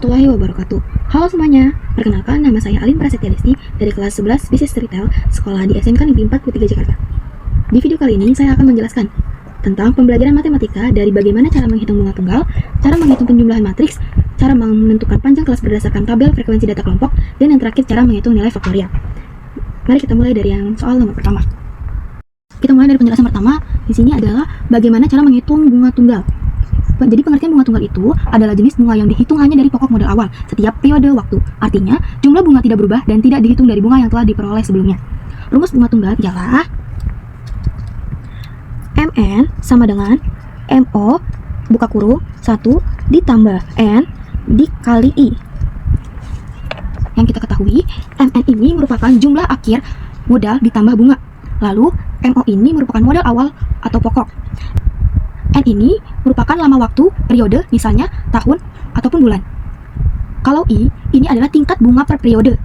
warahmatullahi wabarakatuh. Halo semuanya, perkenalkan nama saya Alin Prasetya Desti dari kelas 11 Bisnis Retail Sekolah di SMK Negeri 4 Putri Jakarta. Di video kali ini saya akan menjelaskan tentang pembelajaran matematika dari bagaimana cara menghitung bunga tunggal, cara menghitung penjumlahan matriks, cara menentukan panjang kelas berdasarkan tabel frekuensi data kelompok, dan yang terakhir cara menghitung nilai faktorial. Mari kita mulai dari yang soal nomor pertama. Kita mulai dari penjelasan pertama. Di sini adalah bagaimana cara menghitung bunga tunggal. Jadi pengertian bunga tunggal itu adalah jenis bunga yang dihitung hanya dari pokok modal awal setiap periode waktu. Artinya, jumlah bunga tidak berubah dan tidak dihitung dari bunga yang telah diperoleh sebelumnya. Rumus bunga tunggal ialah MN sama dengan MO buka kurung 1 ditambah N dikali I. Yang kita ketahui, MN ini merupakan jumlah akhir modal ditambah bunga. Lalu, MO ini merupakan modal awal atau pokok. N ini merupakan lama waktu, periode, misalnya tahun ataupun bulan. Kalau I, ini adalah tingkat bunga per periode.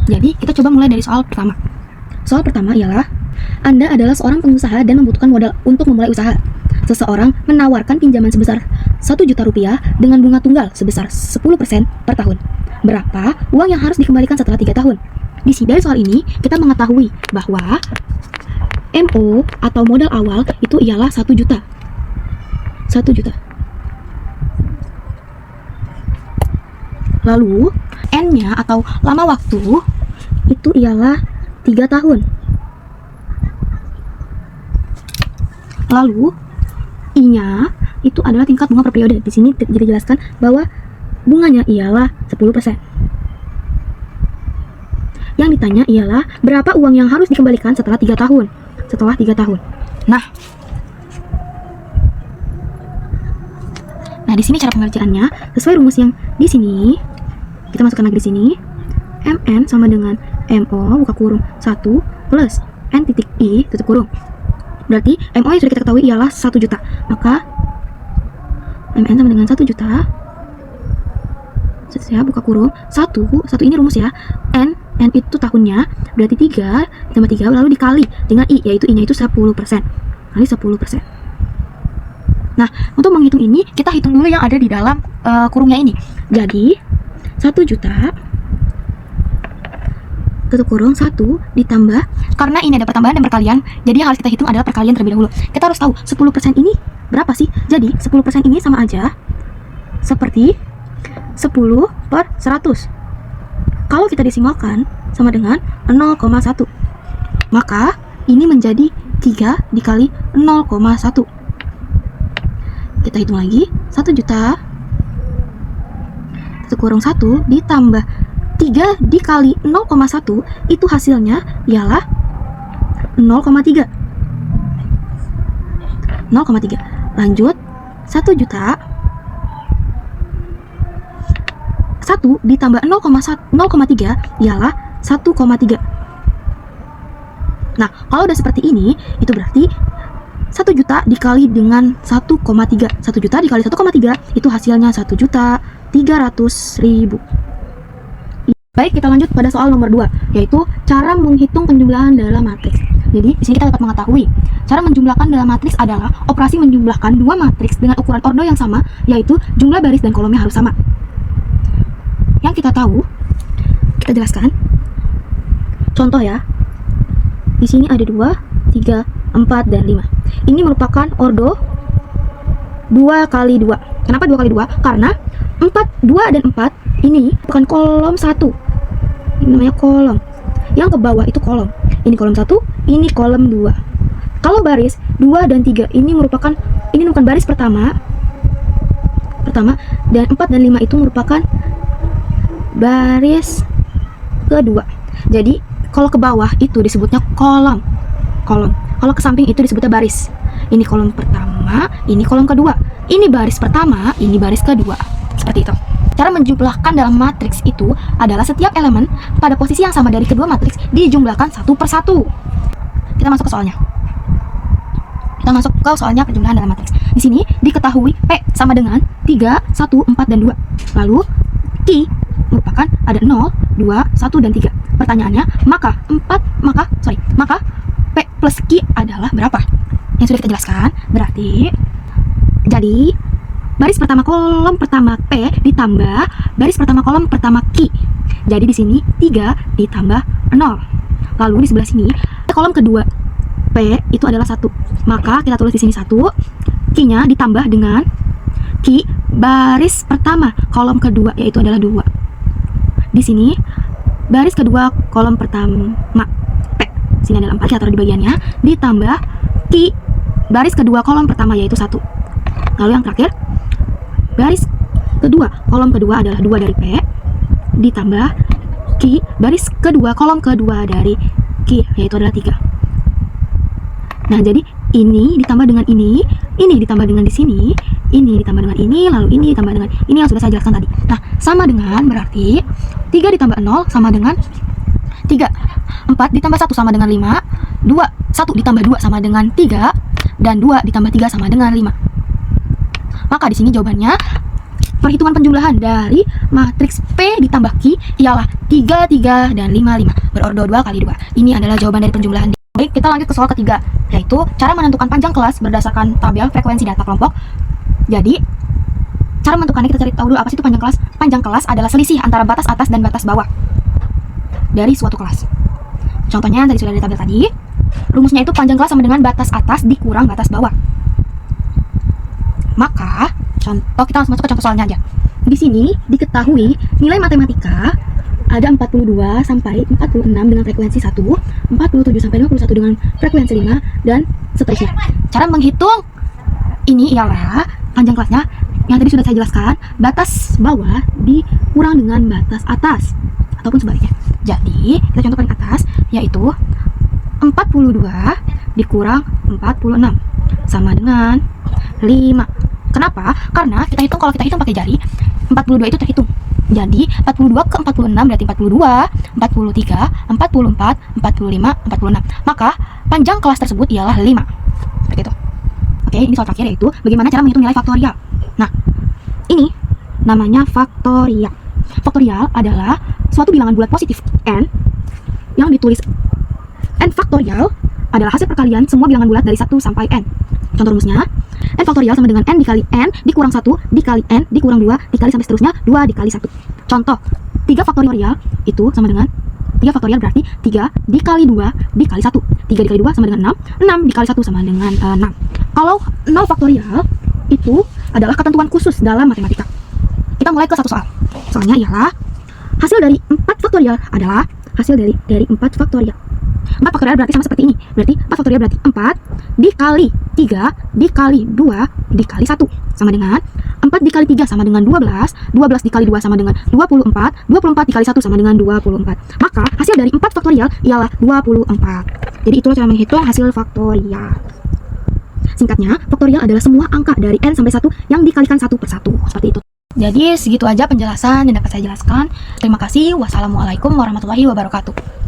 Jadi, kita coba mulai dari soal pertama. Soal pertama ialah, Anda adalah seorang pengusaha dan membutuhkan modal untuk memulai usaha. Seseorang menawarkan pinjaman sebesar 1 juta rupiah dengan bunga tunggal sebesar 10% per tahun. Berapa uang yang harus dikembalikan setelah 3 tahun? Di sini dari soal ini, kita mengetahui bahwa MO atau modal awal itu ialah 1 juta. 1 juta. Lalu N-nya atau lama waktu itu ialah 3 tahun. Lalu I-nya itu adalah tingkat bunga per periode. Di sini dijelaskan bahwa bunganya ialah 10%. Yang ditanya ialah berapa uang yang harus dikembalikan setelah 3 tahun. Setelah 3 tahun. Nah, di sini cara pengerjaannya sesuai rumus yang di sini. Kita masukkan lagi di sini. MN sama dengan MO buka kurung 1 plus N titik I tutup kurung. Berarti MO yang sudah kita ketahui ialah 1 juta. Maka MN sama dengan 1 juta. Saya buka kurung 1 ini rumus ya. N itu tahunnya, berarti 3 ditambah 3 lalu dikali dengan I, yaitu I-nya itu 10%. Kali 10%. Nah, untuk menghitung ini, kita hitung dulu yang ada di dalam kurungnya ini. Jadi, 1 juta tutup kurung 1 ditambah, karena ini ada pertambahan dan perkalian, jadi yang harus kita hitung adalah perkalian terlebih dahulu. Kita harus tahu 10% ini berapa sih? Jadi, 10% ini sama aja seperti 10 per 100. Kalau kita desimalkan sama dengan 0,1. Maka, ini menjadi 3 dikali 0,1. Kita hitung lagi, 1 juta tutup kurung 1 ditambah 3 dikali 0,1 itu hasilnya ialah 0,3. 0,3. Lanjut, 1 juta 1 ditambah 0,3 ialah 1,3. Nah, kalau udah seperti ini, itu berarti 1 juta dikali dengan 1,3. 1 juta dikali 1,3 itu hasilnya 1.300.000. Baik, kita lanjut pada soal nomor 2, yaitu cara menghitung penjumlahan dalam matriks. Jadi, di sini kita dapat mengetahui cara menjumlahkan dalam matriks adalah operasi menjumlahkan dua matriks dengan ukuran ordo yang sama, yaitu jumlah baris dan kolomnya harus sama. Yang kita tahu, kita jelaskan. Contoh ya. Di sini ada 2, 3, 4, dan 5. Ini merupakan ordo 2 kali 2. Kenapa 2 kali 2? Karena 2 dan 4 ini bukan kolom 1. Ini namanya kolom. Yang ke bawah itu kolom. Ini kolom 1, ini kolom 2. Kalau baris 2 dan 3 ini merupakan baris pertama dan 4 dan 5 itu merupakan baris kedua. Jadi kalau ke bawah itu disebutnya kolom. Kalau ke samping itu disebutnya baris. Ini kolom pertama, ini kolom kedua. Ini baris pertama, ini baris kedua. Seperti itu. Cara menjumlahkan dalam matriks itu adalah setiap elemen pada posisi yang sama dari kedua matriks dijumlahkan satu per satu. Kita masuk ke soalnya. Penjumlahan dalam matriks. Di sini diketahui P sama dengan 3, 1, 4, dan 2. Lalu Q merupakan ada 0, 2, 1, dan 3. Pertanyaannya, maka P plus Q adalah berapa? Yang sudah kita jelaskan, berarti jadi baris pertama kolom pertama P ditambah baris pertama kolom pertama Q. Jadi di sini 3 ditambah 0. Lalu di sebelah sini kolom kedua P itu adalah 1. Maka kita tulis di sini 1. Q-nya ditambah dengan Q baris pertama kolom kedua yaitu adalah 2. Di sini baris kedua kolom pertama P. Sini adalah 4, kita taruh di bagiannya, ditambah Q baris kedua kolom pertama yaitu 1. Lalu yang terakhir, baris kedua kolom kedua adalah 2 dari P, ditambah Q baris kedua kolom kedua dari Q yaitu adalah 3. Nah, jadi ini ditambah dengan ini ditambah dengan di sini, ini ditambah dengan ini, lalu ini ditambah dengan ini yang sudah saya jelaskan tadi. Nah, sama dengan berarti 3 ditambah 0 sama dengan 3. 4 ditambah 1 sama dengan 5. 1 ditambah 2 sama dengan 3. Dan 2 ditambah 3 sama dengan 5. Maka di sini jawabannya perhitungan penjumlahan dari matriks P ditambah Q ialah 3, 3, dan 5, 5. Berordo 2 kali 2. Ini adalah jawaban dari penjumlahan. Baik, kita lanjut ke soal ketiga, yaitu cara menentukan panjang kelas berdasarkan tabel frekuensi data kelompok. Jadi, cara menentukannya kita cari tahu dulu apa sih itu panjang kelas. Panjang kelas adalah selisih antara batas atas dan batas bawah dari suatu kelas. Contohnya yang tadi sudah ada di tabel tadi. Rumusnya itu panjang kelas sama dengan batas atas dikurang batas bawah. Maka, kita langsung masuk ke contoh soalnya aja. Di sini diketahui nilai matematika ada 42 sampai 46 dengan frekuensi 1, 47 sampai 51 dengan frekuensi 5, dan seterusnya. Cara menghitung ini ialah panjang kelasnya yang tadi sudah saya jelaskan, batas bawah dikurang dengan batas atas ataupun sebaliknya. Jadi, kita contoh paling atas yaitu 42 dikurang 46 sama dengan 5. Kenapa? Karena kalau kita hitung pakai jari, 42 itu terhitung. Jadi 42 ke 46 berarti 42, 43, 44, 45, 46. Maka panjang kelas tersebut ialah 5. Seperti itu. Oke, ini soal terakhir yaitu bagaimana cara menghitung nilai faktorial. Nah, ini namanya faktorial. Faktorial adalah suatu bilangan bulat positif n yang ditulis n faktorial adalah hasil perkalian semua bilangan bulat dari 1 sampai n. Contoh rumusnya, n faktorial sama dengan n dikali n dikurang 1 dikali n dikurang 2 dikali sampai seterusnya 2 dikali 1. Contoh, 3 faktorial itu sama dengan 3 faktorial berarti 3 dikali 2 dikali 1. 3 dikali 2 sama dengan 6, 6 dikali 1 sama dengan 6. Kalau 0 faktorial itu adalah ketentuan khusus dalam matematika. Kita mulai ke satu soal. Soalnya ialah hasil dari 4 faktorial adalah hasil dari 4 faktorial. 4 faktorial berarti sama seperti ini. Berarti 4 faktorial berarti 4 dikali 3 dikali 2 dikali 1 sama dengan 4 dikali 3 sama dengan 12, 12 dikali 2 sama dengan 24, 24 dikali 1 sama dengan 24. Maka hasil dari 4 faktorial ialah 24. Jadi itulah cara menghitung hasil faktorial. Singkatnya, faktorial adalah semua angka dari n sampai 1 yang dikalikan satu per satu. Seperti itu. Jadi segitu aja penjelasan yang dapat saya jelaskan. Terima kasih. Wassalamualaikum warahmatullahi wabarakatuh.